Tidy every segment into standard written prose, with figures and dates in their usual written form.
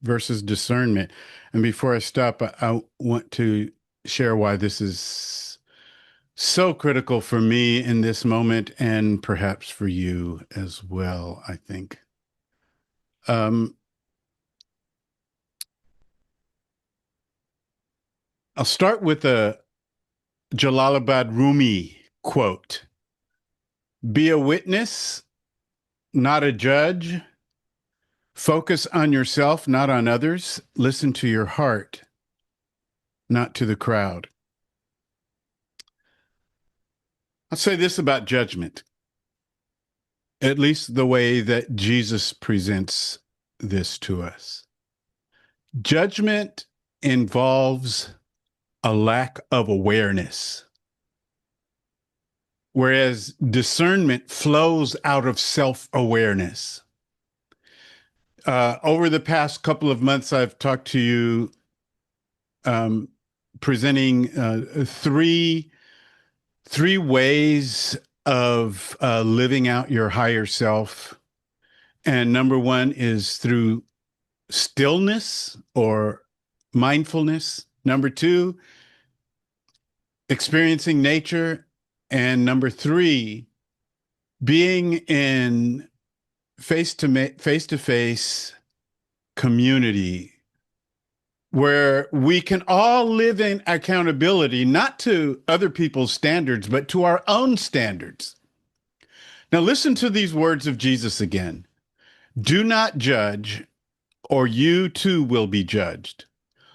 versus discernment. And before I stop, I want to share why this is so critical for me in this moment and perhaps for you as well, I think. Um, I'll start with a Jalalabad Rumi quote. Be a witness, not a judge. Focus on yourself, not on others. Listen to your heart, not to the crowd. I'll say this about judgment, at least the way that Jesus presents this to us. Judgment involves a lack of awareness, whereas discernment flows out of self-awareness. Over the past couple of months, I've talked to you presenting three ways of living out your higher self. And number one is through stillness or mindfulness. Number two, experiencing nature. And number three, being in face-to-face community where we can all live in accountability, not to other people's standards, but to our own standards. Now, listen to these words of Jesus again. Do not judge, or you too will be judged.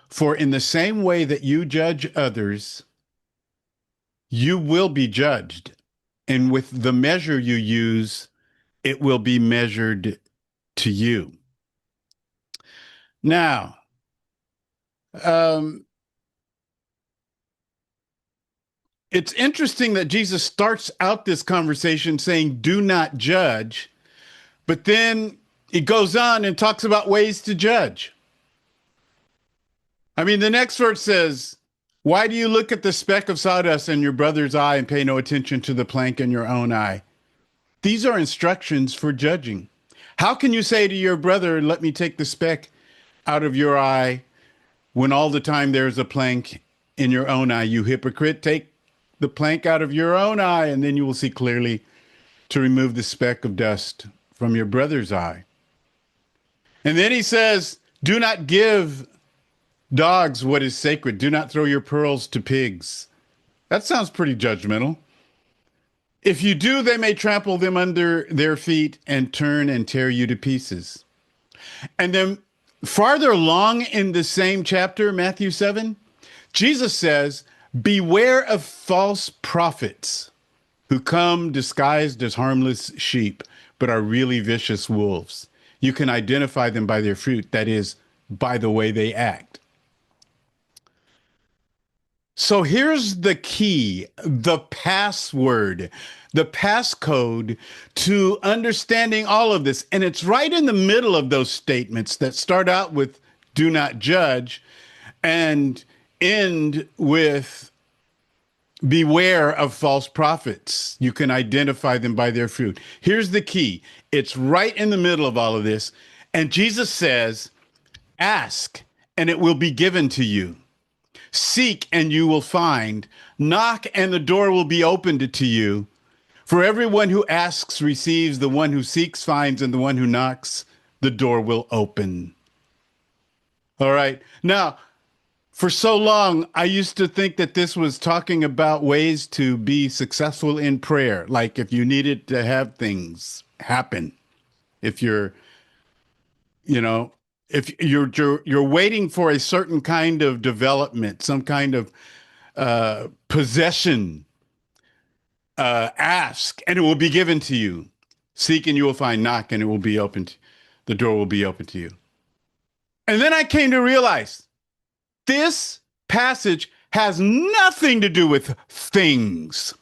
For in the same way that you judge others, you will be judged. And with the measure you use, it will be measured to you. Now, it's interesting that Jesus starts out this conversation saying, do not judge, but then he goes on and talks about ways to judge. I mean, the next verse says, why do you look at the speck of sawdust in your brother's eye and pay no attention to the plank in your own eye? These are instructions for judging. How can you say to your brother, let me take the speck out of your eye, when all the time there's a plank in your own eye? You hypocrite, take the plank out of your own eye, and then you will see clearly to remove the speck of dust from your brother's eye. And then he says, do not give dogs what is sacred. Do not throw your pearls to pigs. That sounds pretty judgmental. If you do, they may trample them under their feet and turn and tear you to pieces. And then farther along in the same chapter, Matthew 7, Jesus says, beware of false prophets who come disguised as harmless sheep, but are really vicious wolves. You can identify them by their fruit, that is, by the way they act. So here's the key, the password, the passcode to understanding all of this. And it's right in the middle of those statements that start out with do not judge and end with beware of false prophets. You can identify them by their fruit. Here's the key. It's right in the middle of all of this. And Jesus says, ask and it will be given to you. Seek and you will find. Knock and the door will be opened to you. For everyone who asks receives, the one who seeks finds, and the one who knocks, the door will open. All right. Now, for so long, I used to think that this was talking about ways to be successful in prayer. Like if you needed to have things happen, if you're, if you're waiting for a certain kind of development, some kind of possession, ask and it will be given to you. Seek and you will find. Knock and it will be opened. The door will be open to you. And then I came to realize this passage has nothing to do with things.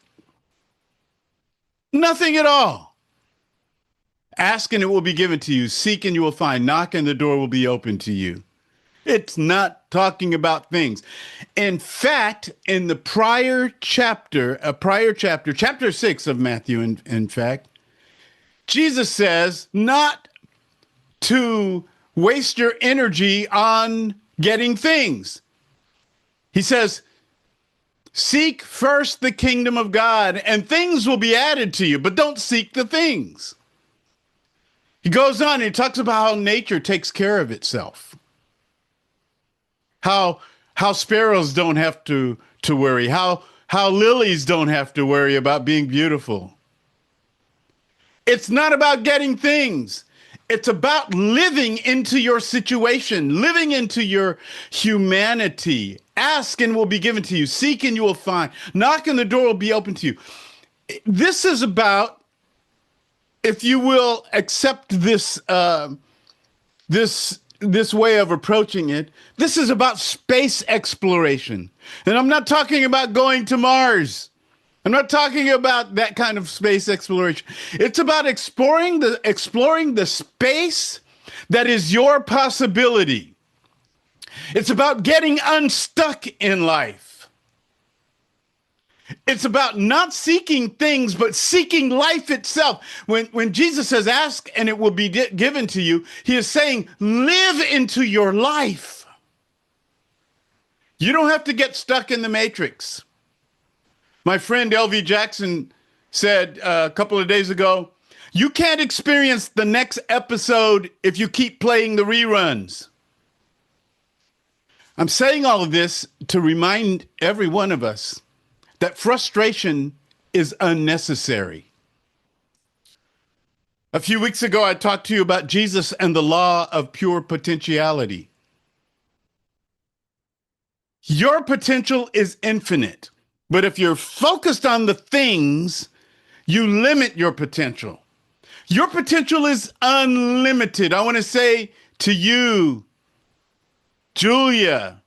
Nothing at all. Ask and it will be given to you. Seek and you will find. Knock and the door will be open to you. It's not talking about things. In fact, in the chapter 6 of Matthew, in fact, Jesus says not to waste your energy on getting things. He says, seek first the kingdom of God and things will be added to you, but don't seek the things. He goes on and he talks about how nature takes care of itself. How sparrows don't have to worry, how lilies don't have to worry about being beautiful. It's not about getting things. It's about living into your situation, living into your humanity. Ask and will be given to you. Seek and you will find. Knock and the door will be open to you. This is about, if you will accept this this way of approaching it, this is about space exploration. And I'm not talking about going to Mars. I'm not talking about that kind of space exploration. It's about exploring the space that is your possibility. It's about getting unstuck in life. It's about not seeking things, but seeking life itself. When Jesus says, ask and it will be given to you, he is saying, live into your life. You don't have to get stuck in the matrix. My friend LV Jackson said a couple of days ago, you can't experience the next episode if you keep playing the reruns. I'm saying all of this to remind every one of us that frustration is unnecessary. A few weeks ago, I talked to you about Jesus and the law of pure potentiality. Your potential is infinite, but if you're focused on the things, you limit your potential. Your potential is unlimited. I want to say to you, Julia,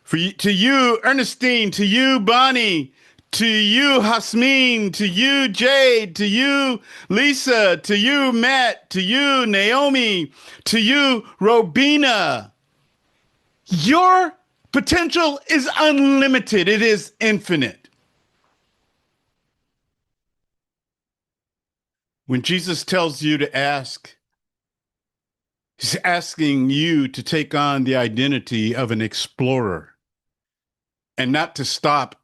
to you, Ernestine, to you, Bonnie, to you, Hasmin, to you, Jade, to you, Lisa, to you, Matt, to you, Naomi, to you, Robina. Your potential is unlimited. It is infinite. When Jesus tells you to ask, he's asking you to take on the identity of an explorer and not to stop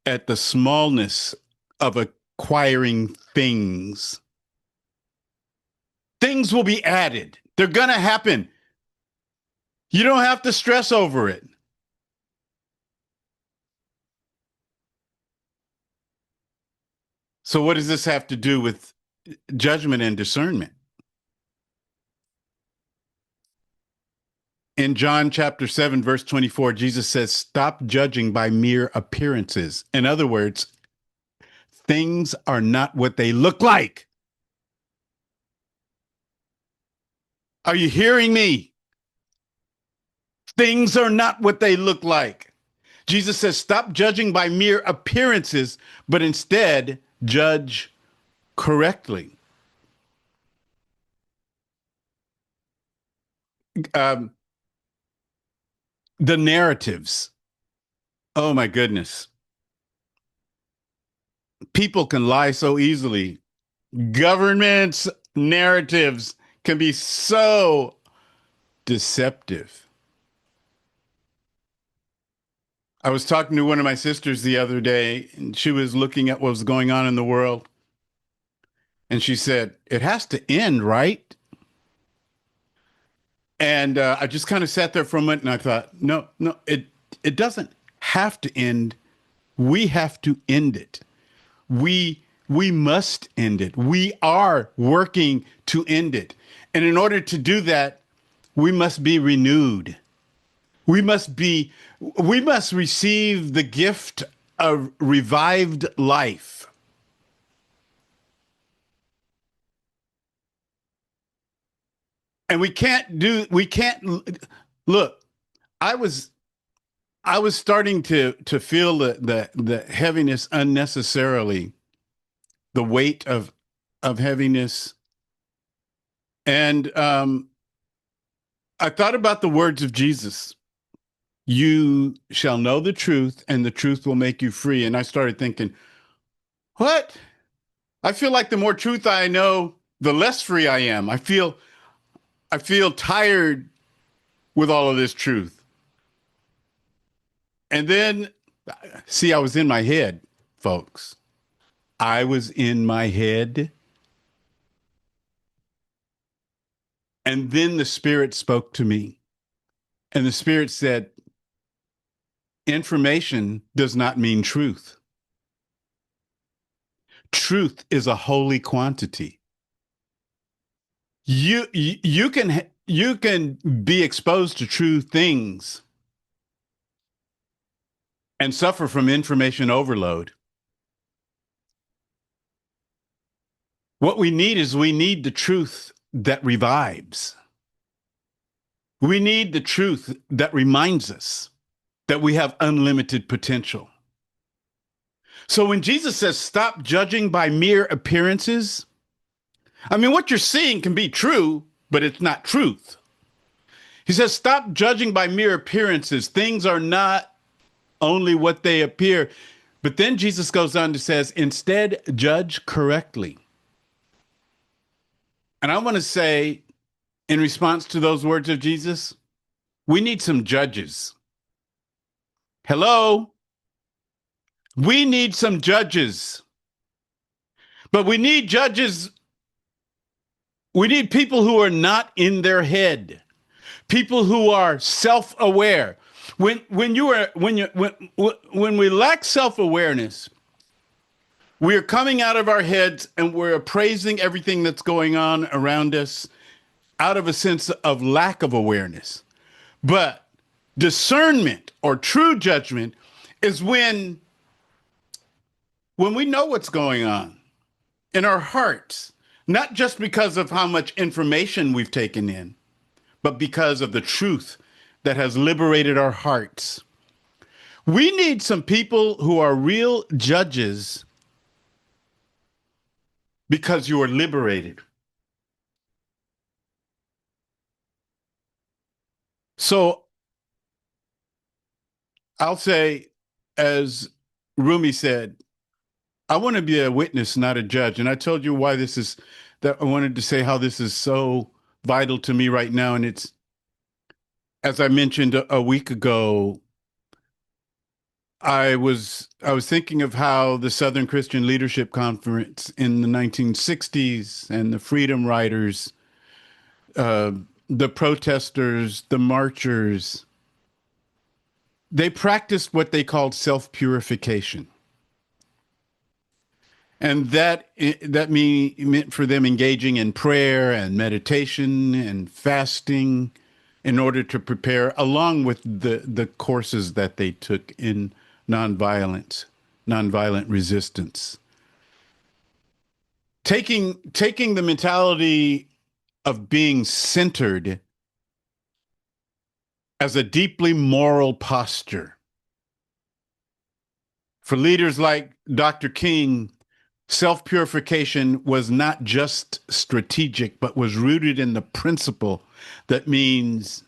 at the smallness of acquiring things. Things will be added. They're going to happen. You don't have to stress over it. So what does this have to do with judgment and discernment? In John chapter 7, verse 24, Jesus says, stop judging by mere appearances. In other words, things are not what they look like. Are you hearing me? Things are not what they look like. Jesus says, stop judging by mere appearances, but instead judge correctly. The narratives. Oh my goodness. People can lie so easily. Governments' narratives can be so deceptive. I was talking to one of my sisters the other day, and she was looking at what was going on in the world. And she said, it has to end, right? And I just kind of sat there for a moment and I thought, no, it doesn't have to end. We have to end it. We must end it. We are working to end it. And in order to do that, we must be renewed. We must receive the gift of revived life. And we can't look, I was starting to feel the heaviness unnecessarily, the weight of heaviness. And I thought about the words of Jesus. You shall know the truth and the truth will make you free. And I started thinking, what? I feel like the more truth I know, the less free I am. I feel I feel tired with all of this truth. And then, see, I was in my head, folks. I was in my head. And then the Spirit spoke to me. And the Spirit said, information does not mean truth. Truth is a holy quantity. You can be exposed to true things and suffer from information overload. What we need the truth that revives. We need the truth that reminds us that we have unlimited potential. So when Jesus says, stop judging by mere appearances, I mean, what you're seeing can be true, but it's not truth. He says, stop judging by mere appearances. Things are not only what they appear. But then Jesus goes on to says, instead, judge correctly. And I want to say, in response to those words of Jesus, we need some judges. Hello? We need some judges. But we need judges. We need people who are not in their head, people who are self-aware. When we lack self-awareness, we are coming out of our heads and we're appraising everything that's going on around us out of a sense of lack of awareness. But discernment or true judgment is when we know what's going on in our hearts, not just because of how much information we've taken in, but because of the truth that has liberated our hearts. We need some people who are real judges because you are liberated. So I'll say, as Rumi said, I want to be a witness, not a judge. And I told you why this is, that I wanted to say how this is so vital to me right now. And it's, as I mentioned a week ago, I was thinking of how the Southern Christian Leadership Conference in the 1960s and the Freedom Riders, uh, the protesters, the marchers, they practiced what they called self-purification. And meant for them engaging in prayer and meditation and fasting in order to prepare, along with the courses that they took in nonviolent resistance. Taking the mentality of being centered as a deeply moral posture. For leaders like Dr. King, self-purification was not just strategic, but was rooted in the principle that means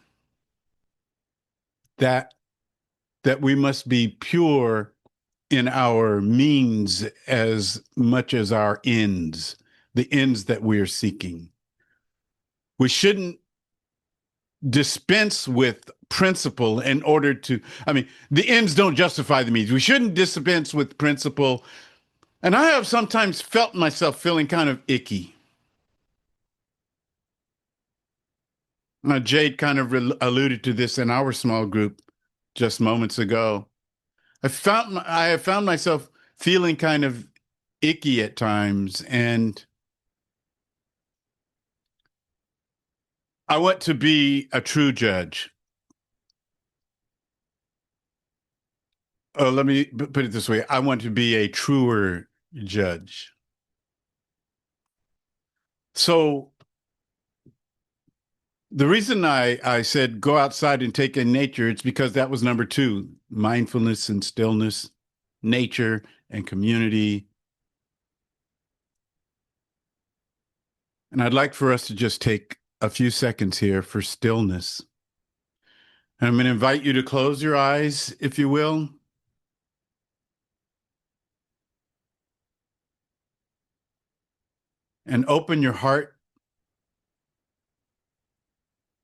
that we must be pure in our means as much as our ends, the ends that we're seeking. We shouldn't dispense with principle in order to, I mean, the ends don't justify the means. We shouldn't dispense with principle. And I have sometimes felt myself feeling kind of icky. Jade kind of alluded to this in our small group just moments ago. I have found myself feeling kind of icky at times, and I want to be a true judge. Let me put it this way. I want to be a truer judge. So the reason I said go outside and take in nature, it's because that was number two, mindfulness and stillness, nature and community. And I'd like for us to just take a few seconds here for stillness. And I'm going to invite you to close your eyes, if you will. And open your heart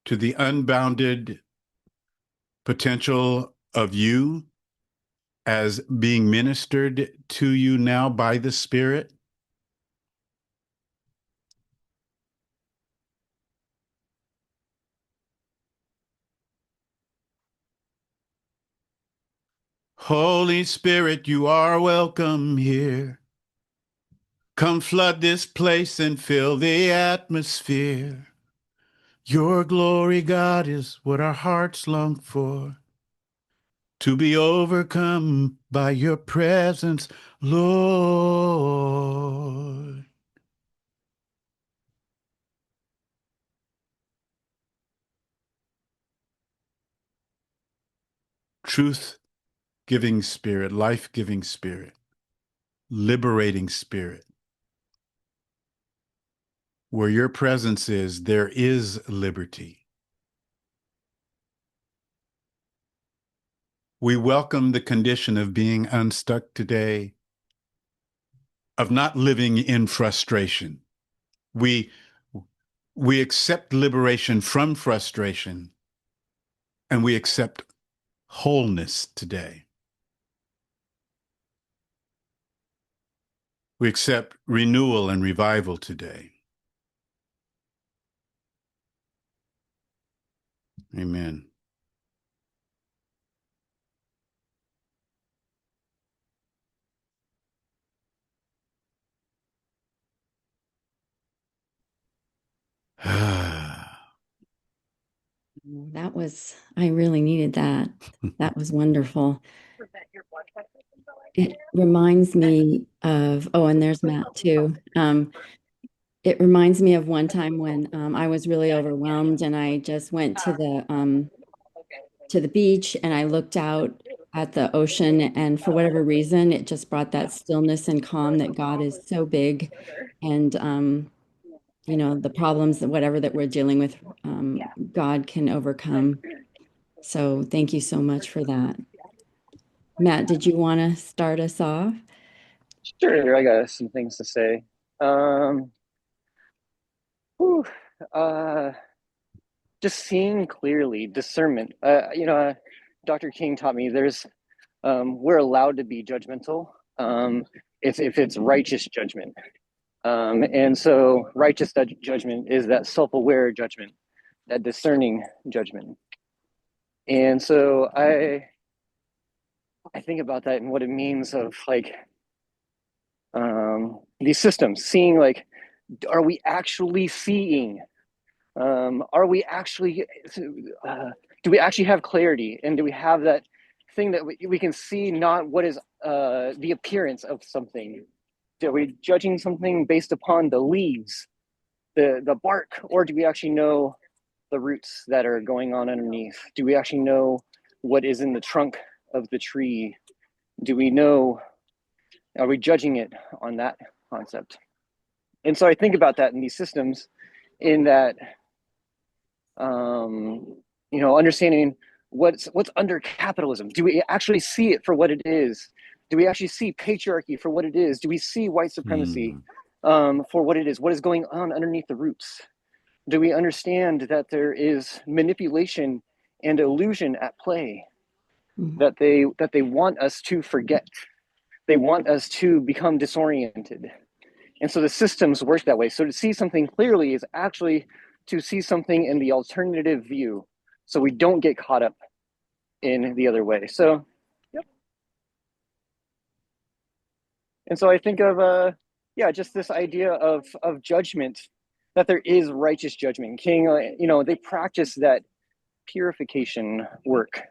to the unbounded potential of you as being ministered to you now by the Spirit? Holy Spirit, you are welcome here. Come flood this place and fill the atmosphere. Your glory, God, is what our hearts long for. To be overcome by your presence, Lord. Truth-giving Spirit, life-giving Spirit, liberating Spirit. Where your presence is, there is liberty. We welcome the condition of being unstuck today, of not living in frustration. We accept liberation from frustration, and we accept wholeness today. We accept renewal and revival today. Amen. I really needed that. That was wonderful. It reminds me of, oh, and there's Matt too. It reminds me of one time when I was really overwhelmed and I just went to the beach and I looked out at the ocean, and for whatever reason, it just brought that stillness and calm that God is so big, and the problems that whatever that we're dealing with, God can overcome. So thank you so much for that. Matt, did you want to start us off? Sure, I got some things to say. Whew, uh, just seeing clearly, discernment. Dr. King taught me we're allowed to be judgmental if it's righteous judgment. And so righteous judgment is that self-aware judgment, that discerning judgment. And so I think about that and what it means of like these systems, seeing like, are we actually seeing? Are we actually, do we actually have clarity? And do we have that thing that we can see not what is the appearance of something? Are we judging something based upon the leaves, the bark, or do we actually know the roots that are going on underneath? Do we actually know what is in the trunk of the tree? Do we know, are we judging it on that concept? And so I think about that in these systems, in that understanding what's under capitalism. Do we actually see it for what it is? Do we actually see patriarchy for what it is? Do we see white supremacy for what it is? What is going on underneath the roots? Do we understand that there is manipulation and illusion at play, that they want us to forget? They want us to become disoriented. And so the systems work that way. So to see something clearly is actually to see something in the alternative view, so we don't get caught up in the other way. So, yep. And so I think of, just this idea of judgment, that there is righteous judgment. King, they practice that purification work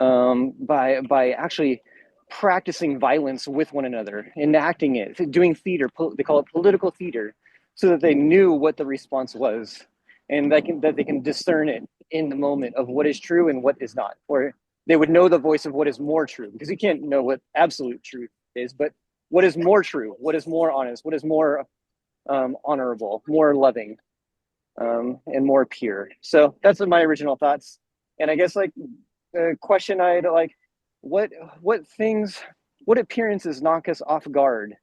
by actually practicing violence with one another, enacting it, doing theater. They call it political theater, so that they knew what the response was, and that they can discern it in the moment of what is true and what is not, or they would know the voice of what is more true, because you can't know what absolute truth is, but what is more true, what is more honest, what is more honorable, more loving, and more pure. So that's my original thoughts. And I guess like the question I'd like, what appearances knock us off guard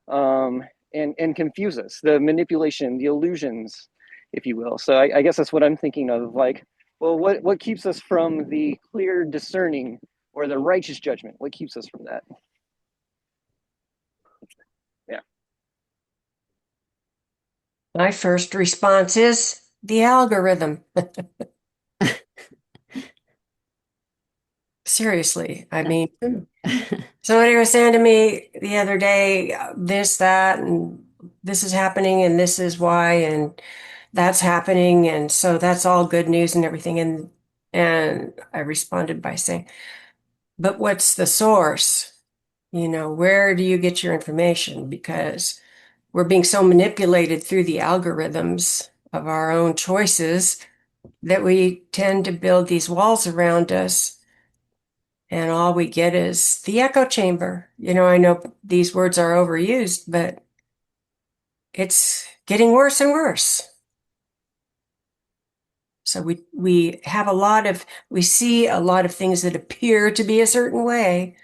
and confuse us, the manipulation, the illusions, if you will. So I guess that's what I'm thinking of, like Well, what keeps us from the clear discerning or the righteous judgment? What keeps us from that? Yeah. My first response is the algorithm. Seriously, I mean, somebody was saying to me the other day, this, that, and this is happening, and this is why, and that's happening, and so that's all good news and everything. And I responded by saying, but what's the source? You know, where do you get your information? Because we're being so manipulated through the algorithms of our own choices that we tend to build these walls around us, and all we get is the echo chamber. You know, I know these words are overused, but it's getting worse and worse. So we have we see a lot of things that appear to be a certain way,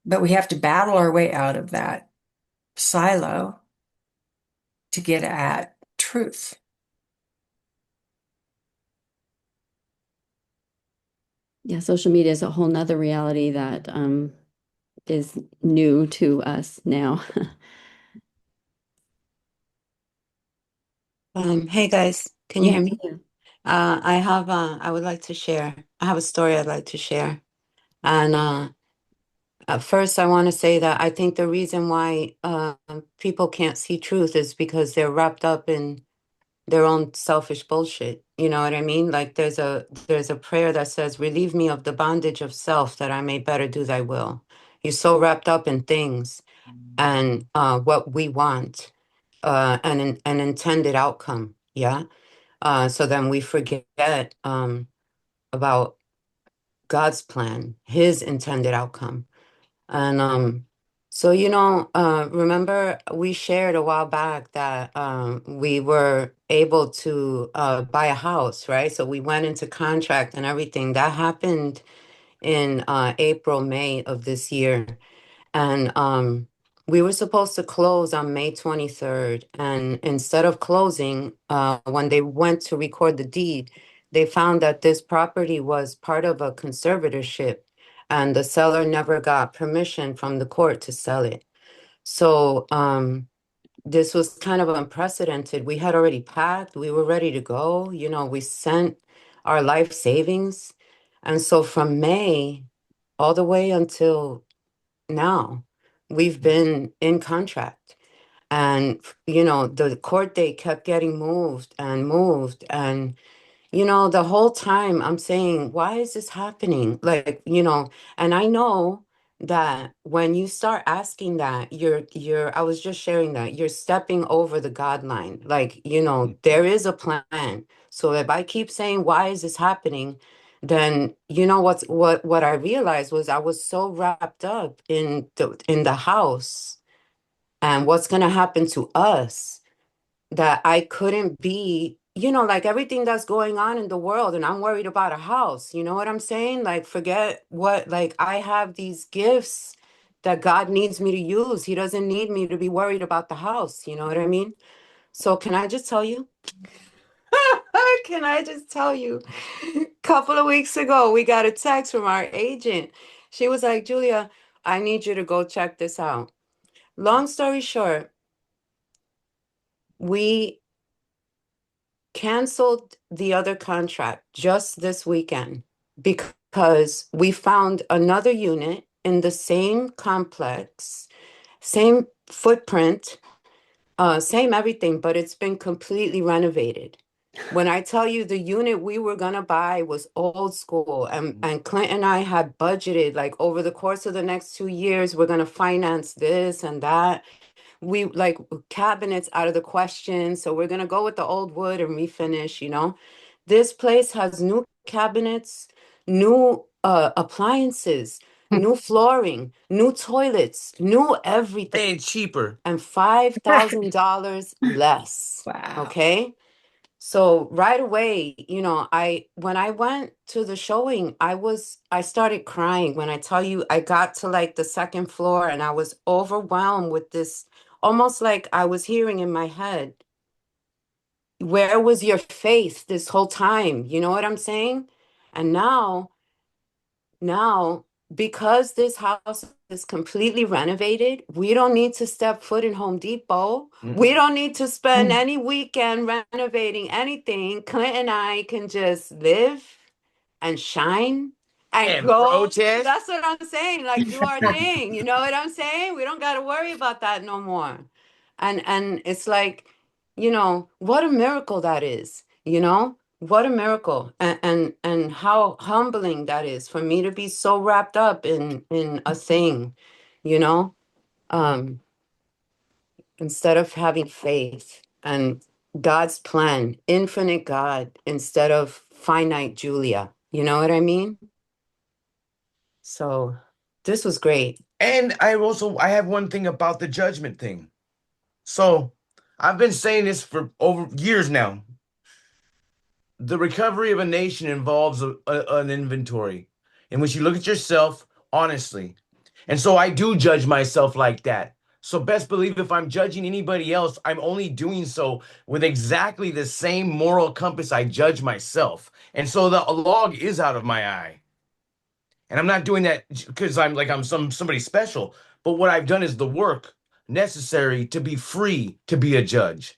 but we have to battle our way out of that silo to get at truth. Yeah, social media is a whole nother reality that is new to us now. Hey guys, can you hear me? I would like to share. I have a story I'd like to share. And at first, I want to say that I think the reason why people can't see truth is because they're wrapped up in their own selfish bullshit. You know what I mean? Like there's a prayer that says, "Relieve me of the bondage of self, that I may better do Thy will." You're so wrapped up in things and what we want and an intended outcome. Yeah. So then we forget about God's plan, His intended outcome. And so, remember we shared a while back that we were able to buy a house, right? So we went into contract and everything. That happened in April, May of this year. And we were supposed to close on May 23rd. And instead of closing, when they went to record the deed, they found that this property was part of a conservatorship, and the seller never got permission from the court to sell it. So this was kind of unprecedented. We had already packed, we were ready to go. You know, we sent our life savings. And so from May all the way until now, we've been in contract. And, the court date kept getting moved and moved. And, the whole time I'm saying, why is this happening? Like, and I know that when you start asking that, I was just sharing that you're stepping over the God line. Like, there is a plan. So if I keep saying, why is this happening? Then what I realized was I was so wrapped up in the house and what's gonna happen to us that I couldn't be, like everything that's going on in the world, and I'm worried about a house. You know what I'm saying? Like, forget like I have these gifts that God needs me to use. He doesn't need me to be worried about the house. You know what I mean? So can I just tell you? Can I just tell you? A couple of weeks ago, we got a text from our agent. She was like, Julia, I need you to go check this out. Long story short, we canceled the other contract just this weekend because we found another unit in the same complex, same footprint, same everything, but it's been completely renovated. When I tell you the unit we were gonna buy was old school, and Clint and I had budgeted like over the course of the next 2 years, we're gonna finance this and that. We like cabinets out of the question. So we're gonna go with the old wood and refinish. This place has new cabinets, new appliances, new flooring, new toilets, new everything. Way cheaper. And $5,000 less. Wow. Okay. So right away, when I went to the showing, I started crying. When I tell you, I got to like the second floor and I was overwhelmed with this, almost like I was hearing in my head, where was your faith this whole time? You know what I'm saying? And now, because this house is completely renovated, we don't need to step foot in Home Depot. We don't need to spend any weekend renovating anything. Clint and I can just live and shine and go. protest. That's what I'm saying. Like, do our thing. You know what I'm saying? We don't got to worry about that no more. And it's like, what a miracle that is. What a miracle, and how humbling that is for me to be so wrapped up in a thing, you know, um, instead of having faith and God's plan, infinite God, instead of finite Julia. You know what I mean? So this was great. And I have one thing about the judgment thing. So I've been saying this for over years now. The recovery of a nation involves an inventory in which you look at yourself honestly. And so I do judge myself like that. So best believe if I'm judging anybody else, I'm only doing so with exactly the same moral compass I judge myself. And so the log is out of my eye. And I'm not doing that because I'm somebody special. But what I've done is the work necessary to be free to be a judge.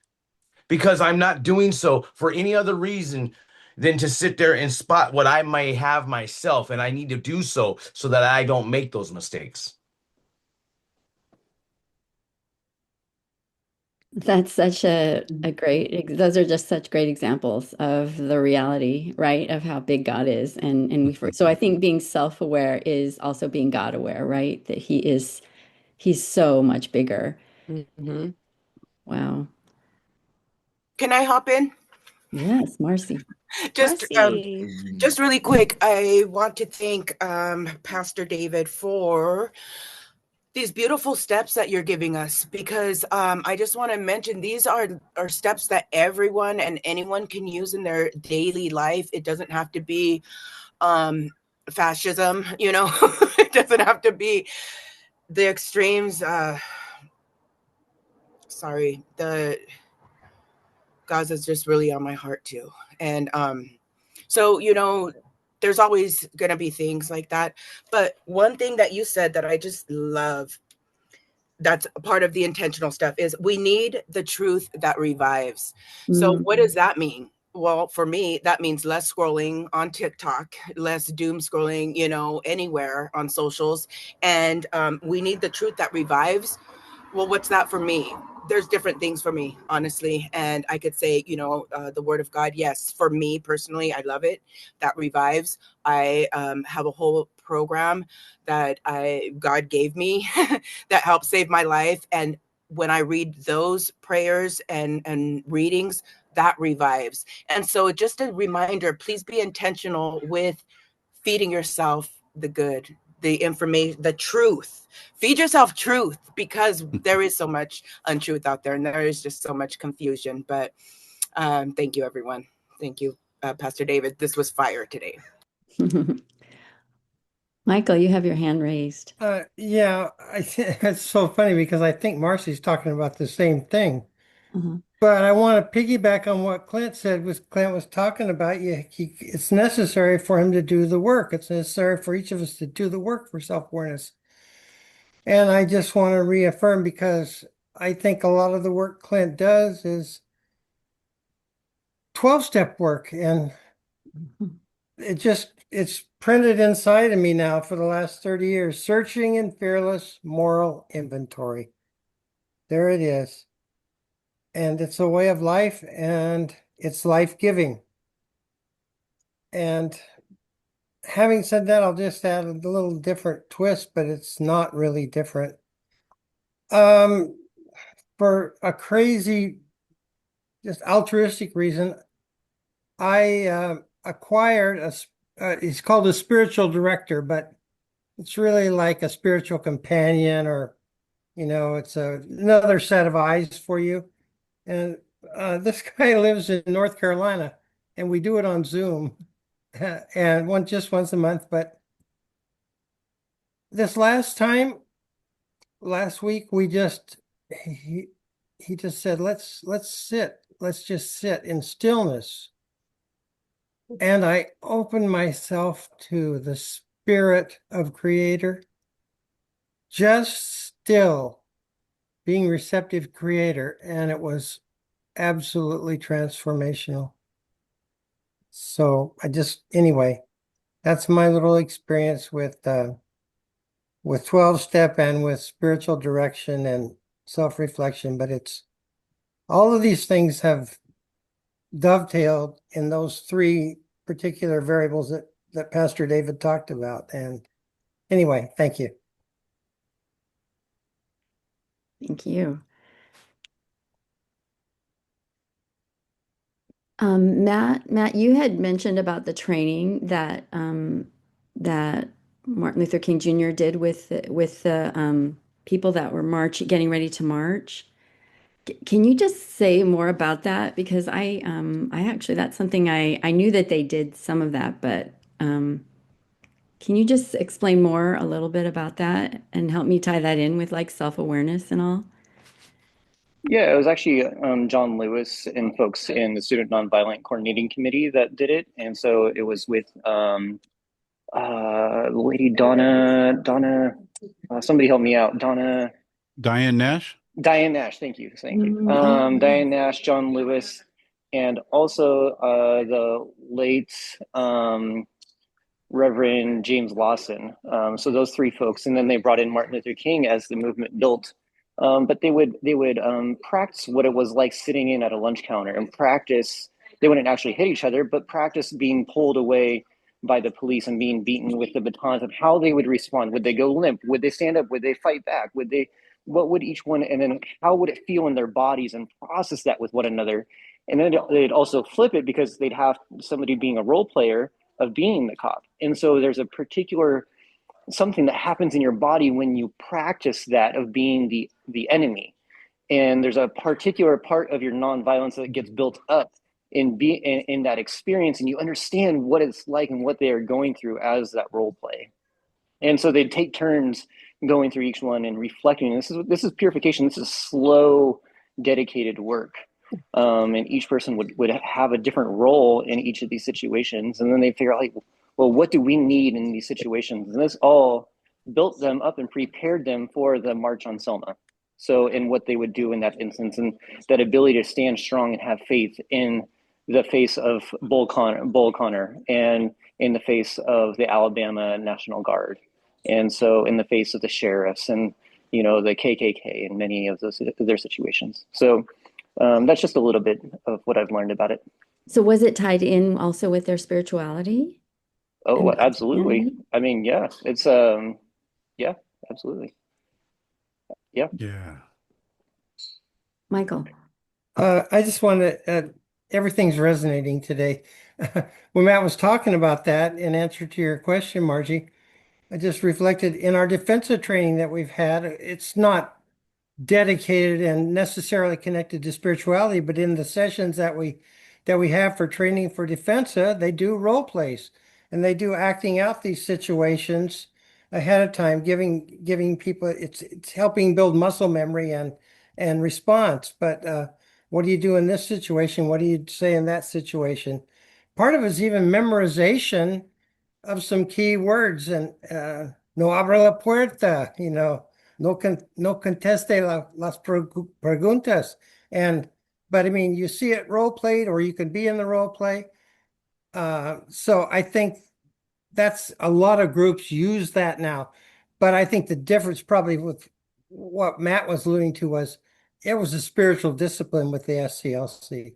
Because I'm not doing so for any other reason than to sit there and spot what I may have myself. And I need to do so that I don't make those mistakes. That's such a great, those are just such great examples of the reality, right? Of how big God is. And so I think being self-aware is also being God aware, right? That he's so much bigger. Mm-hmm. Wow. Can I hop in? Yes, Marcy. Just Mercy. just really quick, I want to thank Pastor David for these beautiful steps that you're giving us, because I just want to mention these are steps that everyone and anyone can use in their daily life. It doesn't have to be fascism, it doesn't have to be the extremes. Sorry, the Gaza's just really on my heart too. And so, there's always going to be things like that. But one thing that you said that I just love, that's a part of the intentional stuff, is we need the truth that revives. So what does that mean? Well, for me, that means less scrolling on TikTok, less doom scrolling, anywhere on socials. And we need the truth that revives. Well, what's that for me? There's different things for me, honestly. And I could say, the word of God. Yes. For me personally, I love it. That revives. I have a whole program that God gave me that helped save my life. And when I read those prayers and readings, that revives. And so just a reminder, please be intentional with feeding yourself the good, the information, the truth. Feed yourself truth, because there is so much untruth out there and there is just so much confusion. But thank you, everyone. Thank you, Pastor David. This was fire today. Michael, you have your hand raised. Yeah, it's so funny because I think Marcy's talking about the same thing. But I want to piggyback on what Clint said. Clint was talking about, it's necessary for him to do the work. It's necessary for each of us to do the work for self-awareness. And I just want to reaffirm, because I think a lot of the work Clint does is 12-step work, and it's printed inside of me now for the last 30 years. Searching and fearless moral inventory. There it is. And it's a way of life, and it's life-giving. And having said that, I'll just add a little different twist, but it's not really different. For a crazy, just altruistic reason, I acquired it's called a spiritual director, but it's really like a spiritual companion, or, it's another set of eyes for you. And this guy lives in North Carolina, and we do it on Zoom, and just once a month. But this last week, he just said, let's sit, let's just sit in stillness. And I open myself to the spirit of Creator, just still being receptive Creator. And it was absolutely transformational. So anyway, that's my little experience with 12-step and with spiritual direction and self-reflection. But it's all of these things have dovetailed in those three particular variables that Pastor David talked about. And anyway, thank you. Thank you. Matt, you had mentioned about the training that that Martin Luther King Jr. did with the people that were getting ready to march. Can you just say more about that? Because I actually, that's something I knew that they did some of that, but can you just explain more a little bit about that and help me tie that in with like self-awareness and all? Yeah, it was actually John Lewis and folks in the Student Nonviolent Coordinating Committee that did it, and so it was with lady Donna, somebody help me out, Diane Nash? Diane Nash. Thank you. Oh, Diane Nash, John Lewis, and also the late Reverend James Lawson. So those three folks, and then they brought in Martin Luther King as the movement built. But they would practice what it was like sitting in at a lunch counter and practice. They wouldn't actually hit each other, but practice being pulled away by the police and being beaten with the batons, of how they would respond. Would they go limp? Would they stand up? Would they fight back? What would each one, and then how would it feel in their bodies, and process that with one another? And then they'd also flip it, because they'd have somebody being a role player of being the cop. And so there's a particular something that happens in your body when you practice that, of being the enemy. And there's a particular part of your nonviolence that gets built up in that experience, and you understand what it's like and what they are going through as that role play. And so they'd take turns going through each one and reflecting. This is purification. This is slow, dedicated work. And each person would have a different role in each of these situations. And then they figure out, like, well, what do we need in these situations? And this all built them up and prepared them for the March on Selma. So, in what they would do in that instance, and that ability to stand strong and have faith in the face of Bull Connor, and in the face of the Alabama National Guard, and so in the face of the sheriffs, and the KKK in many of their situations. So that's just a little bit of what I've learned about it. so was it tied in also with their spirituality? Oh, And absolutely. Christianity? I mean, yeah, it's yeah, absolutely. Yeah. Yeah. Michael. I just wanted to, everything's resonating today. When Matt was talking about that, in answer to your question, Margie, I just reflected in our defensive training that we've had. It's not dedicated and necessarily connected to spirituality, but in the sessions that we have for training for defensa, they do role plays, and they do acting out these situations ahead of time, giving people, it's helping build muscle memory and response. But what do you do in this situation? What do you say in that situation? Part of it is even memorization of some key words, and no abra la puerta, no conteste las preguntas. But I mean, you see it role played, or you can be in the role play. So I think that's a lot of groups use that now. But I think the difference probably with what Matt was alluding to was it was a spiritual discipline with the SCLC.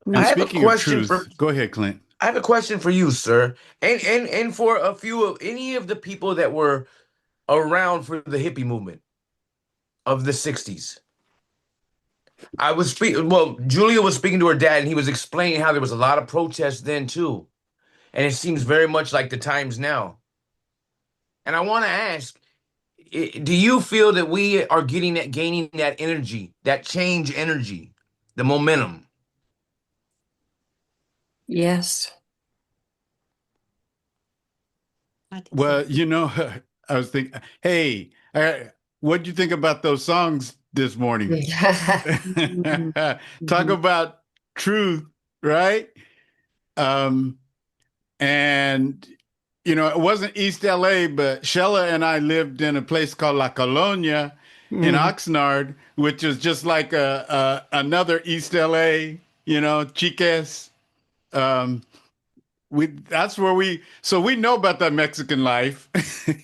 And I have a speaking of question for truth, go ahead, Clint. I have a question for you, sir, and for a few of any of the people that were around for the hippie movement of the '60s. Julia was speaking to her dad, and he was explaining how there was a lot of protests then too, and it seems very much like the times now. And I want to ask, do you feel that we are gaining that energy, that change energy, the momentum? Yes. I think so. Well, I was thinking, hey, What'd you think about those songs this morning? Mhm. Talk Mhm. about truth, right? Um, and it wasn't East LA, but Shella and I lived in a place called La Colonia in Mhm. Oxnard, which is just like another East LA, Chiques. Um, that's where so we know about that Mexican life.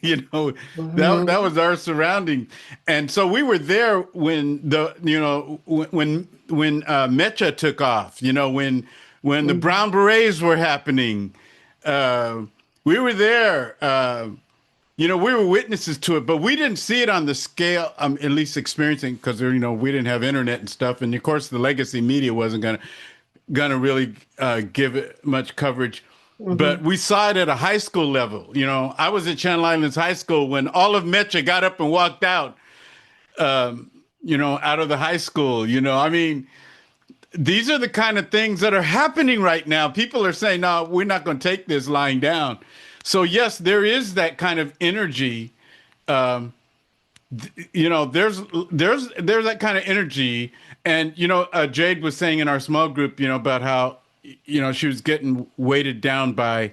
you know that Mhm. was our surrounding, and so we were there when Mecha took off, when the Mhm. brown berets were happening. uh we were there. We were witnesses to it, but we didn't see it on the scale, at least experiencing, because we didn't have internet and stuff, and of course the legacy media wasn't gonna really give it much coverage. But Mhm. we saw it at a high school level. I was at Channel Islands High School when all of Mecha got up and walked out. Out of the high school. I mean, these are the kind of things that are happening right now. People are saying, "No, we're not going to take this lying down." So yes, there is that kind of energy. Um, there's that kind of energy. And Jade was saying in our small group, about how she was getting weighted down by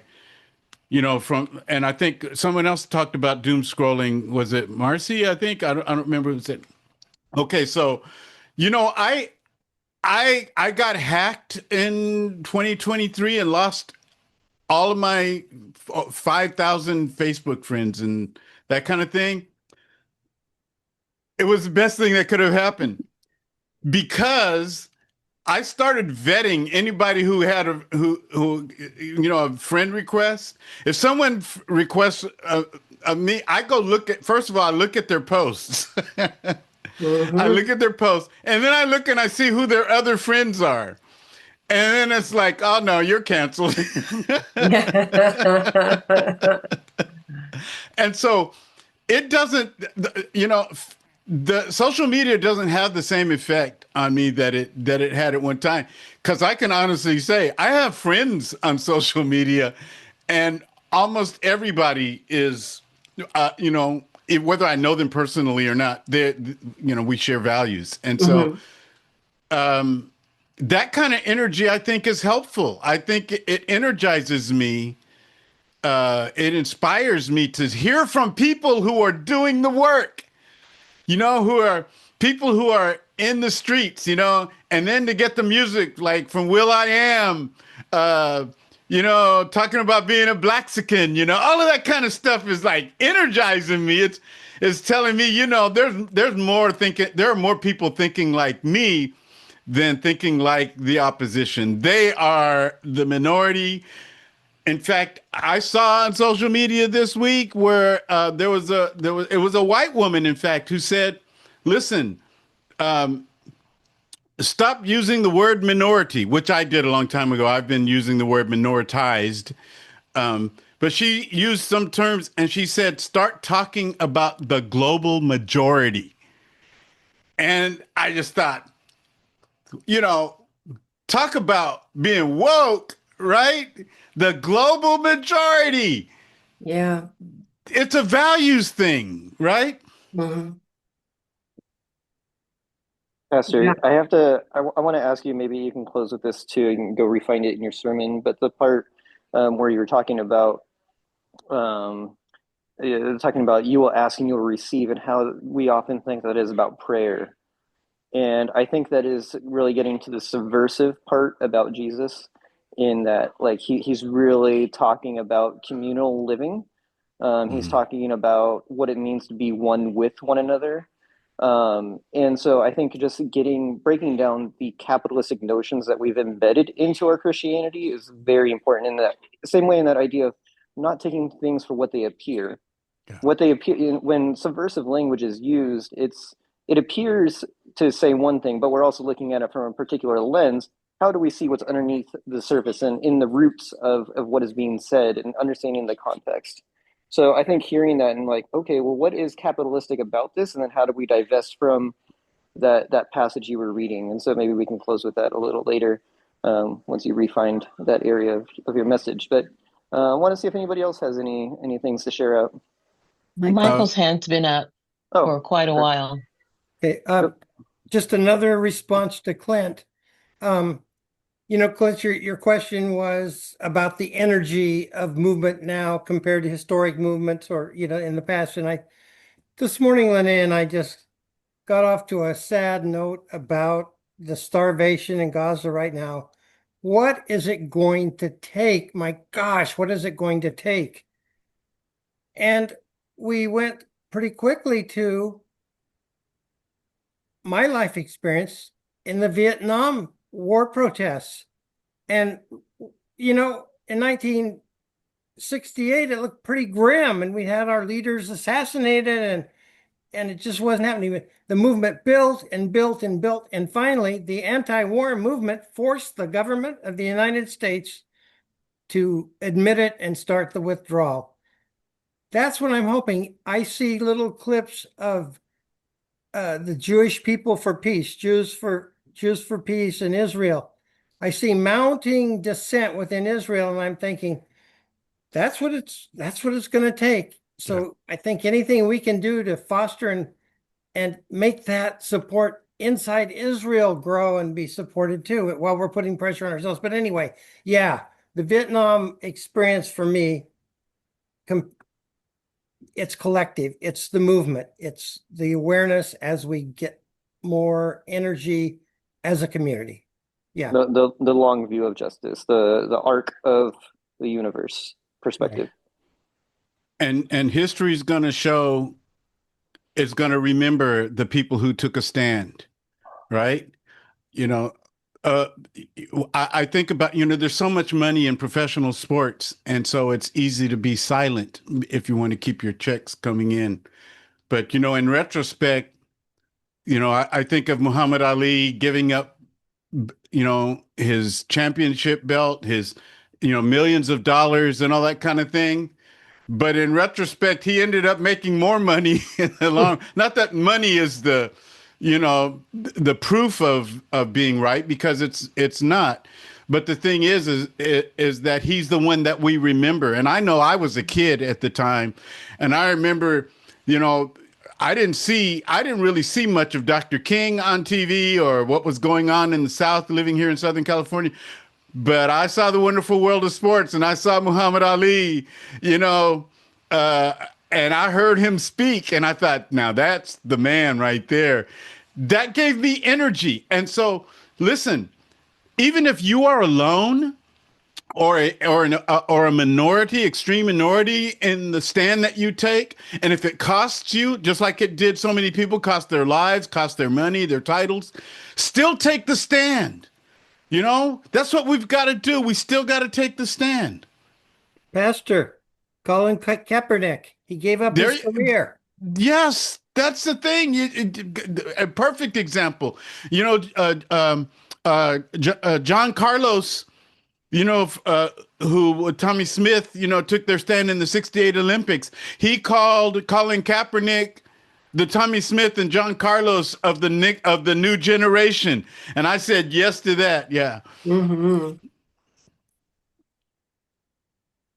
from, and I think someone else talked about doom scrolling. Was it Marcy? I think I don't remember. Was it? Okay, so I got hacked in 2023 and lost all of my 5,000 Facebook friends and that kind of thing. It was the best thing that could have happened, because I started vetting anybody who had a friend request. If someone requests me, I go look at, first of all, I look at their posts. I look Mhm. at their posts, and then I look and I see who their other friends are. And then it's like, oh no, you're canceled. And so it doesn't, the social media doesn't have the same effect on me that it had at one time. Because I can honestly say I have friends on social media, and almost everybody is, whether I know them personally or not, we share values, and so Mhm. that kind of energy I think is helpful. I think it energizes me. It inspires me to hear from people who are doing the work, who are people who are in the streets, and then to get the music like from Will I Am, talking about being a Blaxican, all of that kind of stuff is like energizing me. It's telling me, there's more thinking, there are more people thinking like me than thinking like the opposition. They are the minority. In fact, I saw on social media this week where it was a white woman, in fact, who said, "Listen, stop using the word minority," which I did a long time ago. I've been using the word minoritized, but she used some terms, and she said, "Start talking about the global majority." And I just thought, you know, talk about being woke, right? The global majority. Yeah. It's a values thing, right? Mhm. Yeah. Pastor, I want to ask you, maybe you can close with this too, and go refine it in your sermon. But the part where you were um, talking about you will ask and you will receive, and how we often think that is about prayer. And I think that is really getting to the subversive part about Jesus, in that, like, he's really talking about communal living. He's Mhm. talking about what it means to be one with one another. And so I think just breaking down the capitalistic notions that we've embedded into our Christianity is very important, in that same way, in that idea of not taking things for what they appear. Yeah. What they appear, when subversive language is used, it appears to say one thing, but we're also looking at it from a particular lens. How do we see what's underneath the surface and in the roots of what is being said, and understanding the context? So I think hearing that and like, okay, well, what is capitalistic about this? And then how do we divest from that passage you were reading? And so maybe we can close with that a little later, once you refined that area of your message. But I want to see if anybody else has any things to share out. Michael. Uh, Michael's hand's been up. Oh, for quite a sure. while. Okay, just another response to Clint. Clint, your question was about the energy of movement now compared to historic movements or, in the past. And this morning, Lene and I just got off to a sad note about the starvation in Gaza right now. What is it going to take? My gosh, what is it going to take? And we went pretty quickly to my life experience in the Vietnam War protests. And, in 1968, it looked pretty grim, and we had our leaders assassinated, and it just wasn't happening. The movement built and built and built, and finally, the anti-war movement forced the government of the United States to admit it and start the withdrawal. That's what I'm hoping. I see little clips of the Jewish people for peace, Jews for peace in Israel. I see mounting dissent within Israel, and I'm thinking that's what it's going to take. So I think anything we can do to foster and make that support inside Israel grow and be supported too, while we're putting pressure on ourselves. But anyway, yeah, the Vietnam experience for me, it's collective. It's the movement. It's the awareness as we get more energy as a community. Yeah. The long view of justice, the arc of the universe perspective. And history is going to show, it's going to remember the people who took a stand, right? I think about, there's so much money in professional sports, and so it's easy to be silent if you want to keep your checks coming in. But, in retrospect, I think of Muhammad Ali giving up, his championship belt, his, millions of dollars and all that kind of thing. But in retrospect, he ended up making more money in the long. Not that money is the proof of being right, because it's not. But the thing is that he's the one that we remember. And I know I was a kid at the time, and I remember, I didn't really see much of Dr. King on TV or what was going on in the South, living here in Southern California. But I saw The Wonderful World of Sports, and I saw Muhammad Ali, and I heard him speak, and I thought, now that's the man right there. That gave me energy. And so, listen, even if you are alone or a minority, extreme minority in the stand that you take, and if it costs you, just like it did so many people, cost their lives, cost their money, their titles, still take the stand. That's what we've got to do. We still got to take the stand. Pastor Colin Kaepernick, he gave up his career. Yes, that's the thing. A perfect example. John Carlos, who Tommy Smith, took their stand in the '68 Olympics. He called Colin Kaepernick the Tommy Smith and John Carlos of the new generation. And I said yes to that. Yeah. Mm-hmm.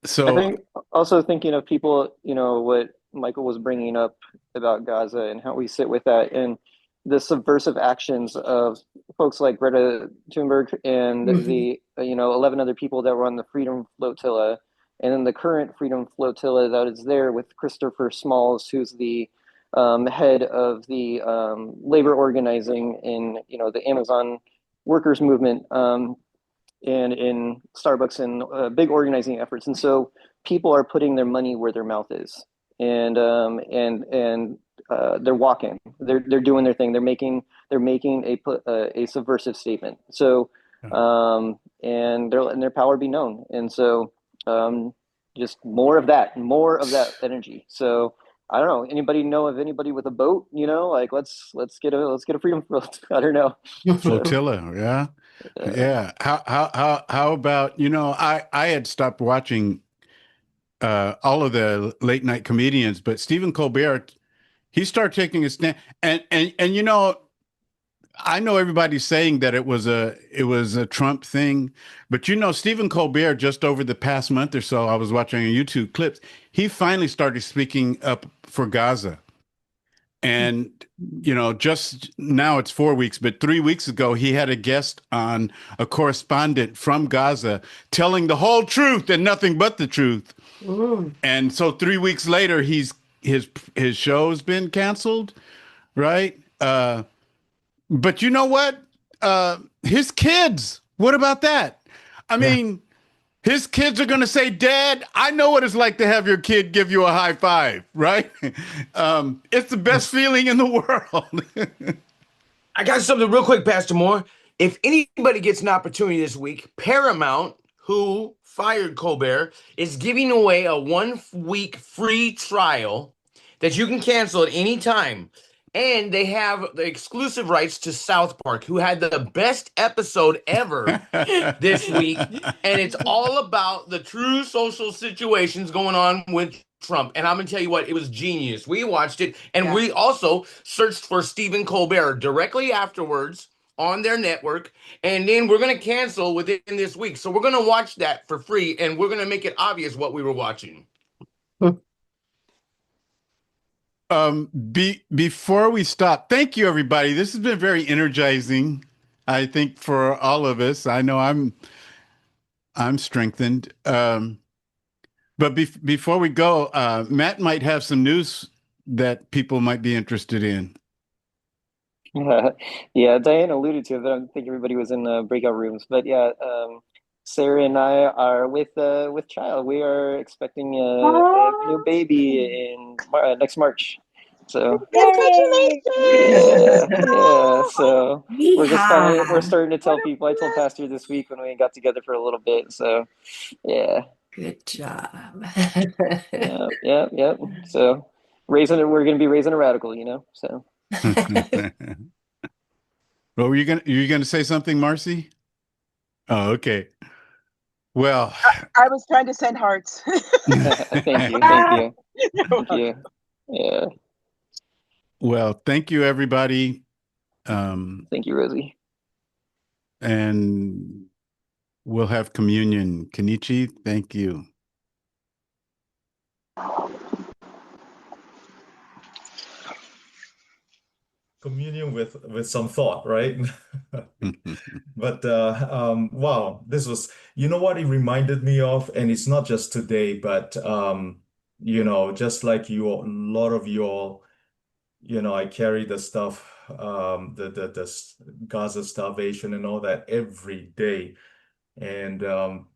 So I think also thinking of people, what Michael was bringing up about Gaza and how we sit with that, and the subversive actions of folks like Greta Thunberg and the 11 other people that were on the Freedom Flotilla, and then the current Freedom Flotilla that is there with Christopher Smalls, who's the head of the labor organizing in the Amazon workers movement, and in Starbucks, and big organizing efforts. And so people are putting their money where their mouth is, and they're walking, they're doing their thing, they're making a subversive statement. So and their power be known. And so just more of that energy. So I don't know. Anybody know of anybody with a boat? Like let's get a freedom float. I don't know. flotilla, yeah. Yeah. How about, I had stopped watching all of the late night comedians, but Stephen Colbert, he started taking a stand, and I know everybody's saying that it was a Trump thing, but Stephen Colbert, just over the past month or so, I was watching YouTube clips, he finally started speaking up for Gaza. And, just now it's 4 weeks, but 3 weeks ago, he had a guest on, a correspondent from Gaza, telling the whole truth and nothing but the truth. And so 3 weeks later, his show's been canceled, right? But you know what? His kids, what about that? I mean, his kids are going to say, Dad, I know what it's like to have your kid give you a high five, right? It's the best feeling in the world. I got something real quick, Pastor Moore. If anybody gets an opportunity this week, Paramount, who fired Colbert, is giving away a 1 week free trial that you can cancel at any time. And they have the exclusive rights to South Park, who had the best episode ever this week. And it's all about the true social situations going on with Trump. And I'm going to tell you what, it was genius. We watched it, and we also searched for Stephen Colbert directly afterwards on their network. And then we're going to cancel within this week. So we're going to watch that for free, and we're going to make it obvious what we were watching. Before we stop, thank you, everybody. This has been very energizing, I think, for all of us. I know I'm strengthened. But before we go, Matt might have some news that people might be interested in. Yeah, Diane alluded to it, but I don't think everybody was in the breakout rooms. But yeah, Sarah and I are with child. We are expecting a new baby in next March. So Congratulations! yeah. So we're Yeehaw! starting to tell people. I told Pastor this week when we got together for a little bit. So yeah, Good job. yeah. So we're going to be raising a radical, So Well, were you gonna say something, Marcy? Oh, okay. Well, I was trying to send hearts. thank you. Yeah. Well, thank you, everybody. Thank you, Rosie. And we'll have communion. Kenichi, thank you. Communion with some thought, right? But wow, this was, you know what it reminded me of, and it's not just today, but just like you, a lot of you all, I carry the stuff, the Gaza starvation and all that every day, and um,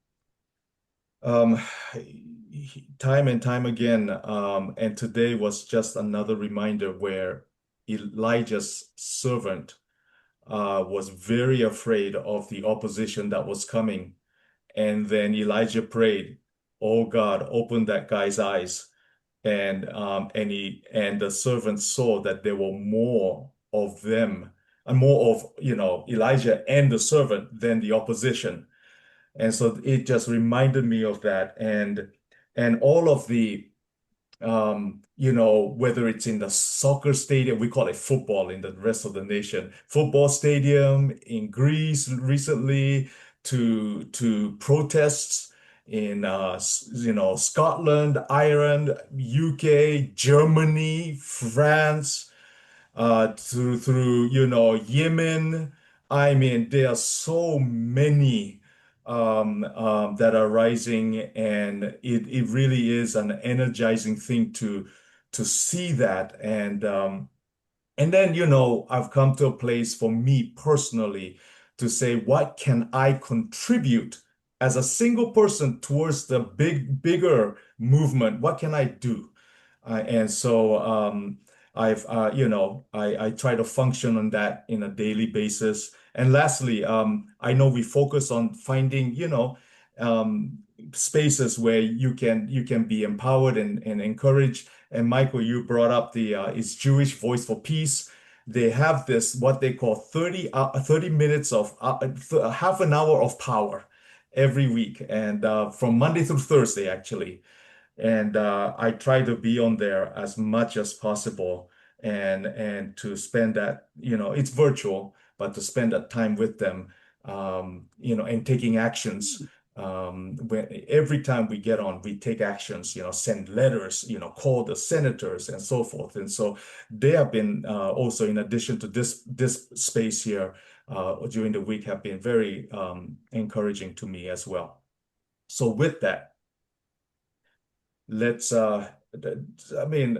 time and time again, and today was just another reminder where Elijah's servant was very afraid of the opposition that was coming. And then Elijah prayed, "Oh God, open that guy's eyes." And the servant saw that there were more of them and more of, Elijah and the servant than the opposition. And so it just reminded me of that. And all of the whether it's in the soccer stadium, we call it football in the rest of the nation, football stadium in Greece recently, to protests in Scotland, Ireland, UK, Germany, France, through Yemen. I mean, there are so many that are rising, and it really is an energizing thing to see that. And then, I've come to a place for me personally to say, what can I contribute as a single person towards the bigger movement? What can I do? And so I try to function on that in a daily basis. And lastly, I know we focus on finding, spaces where you can be empowered and encouraged. And Michael, you brought up the it's Jewish Voice for Peace. They have this what they call 30 minutes of half an hour of power every week, and from Monday through Thursday actually. And I try to be on there as much as possible, and to spend that, it's virtual, but to spend that time with them, and taking actions every time we get on, we take actions, send letters, call the senators and so forth. And so they have been also, in addition to this space here during the week, have been very encouraging to me as well. So with that, let's I mean,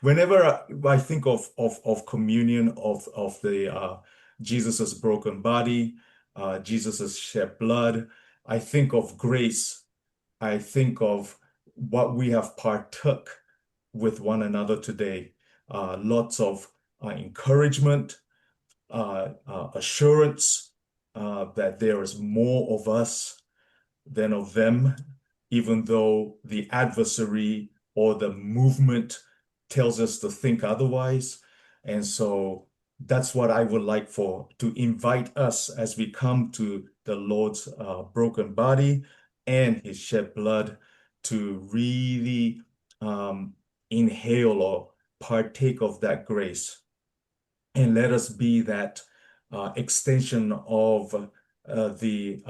whenever I think of communion, of the Jesus's broken body, Jesus's shed blood, I think of grace. I think of what we have partook with one another today. Lots of encouragement, assurance that there is more of us than of them, even though the adversary or the movement tells us to think otherwise. And so that's what I would like to invite us as we come to the Lord's broken body and his shed blood to really inhale or partake of that grace. And let us be that extension of the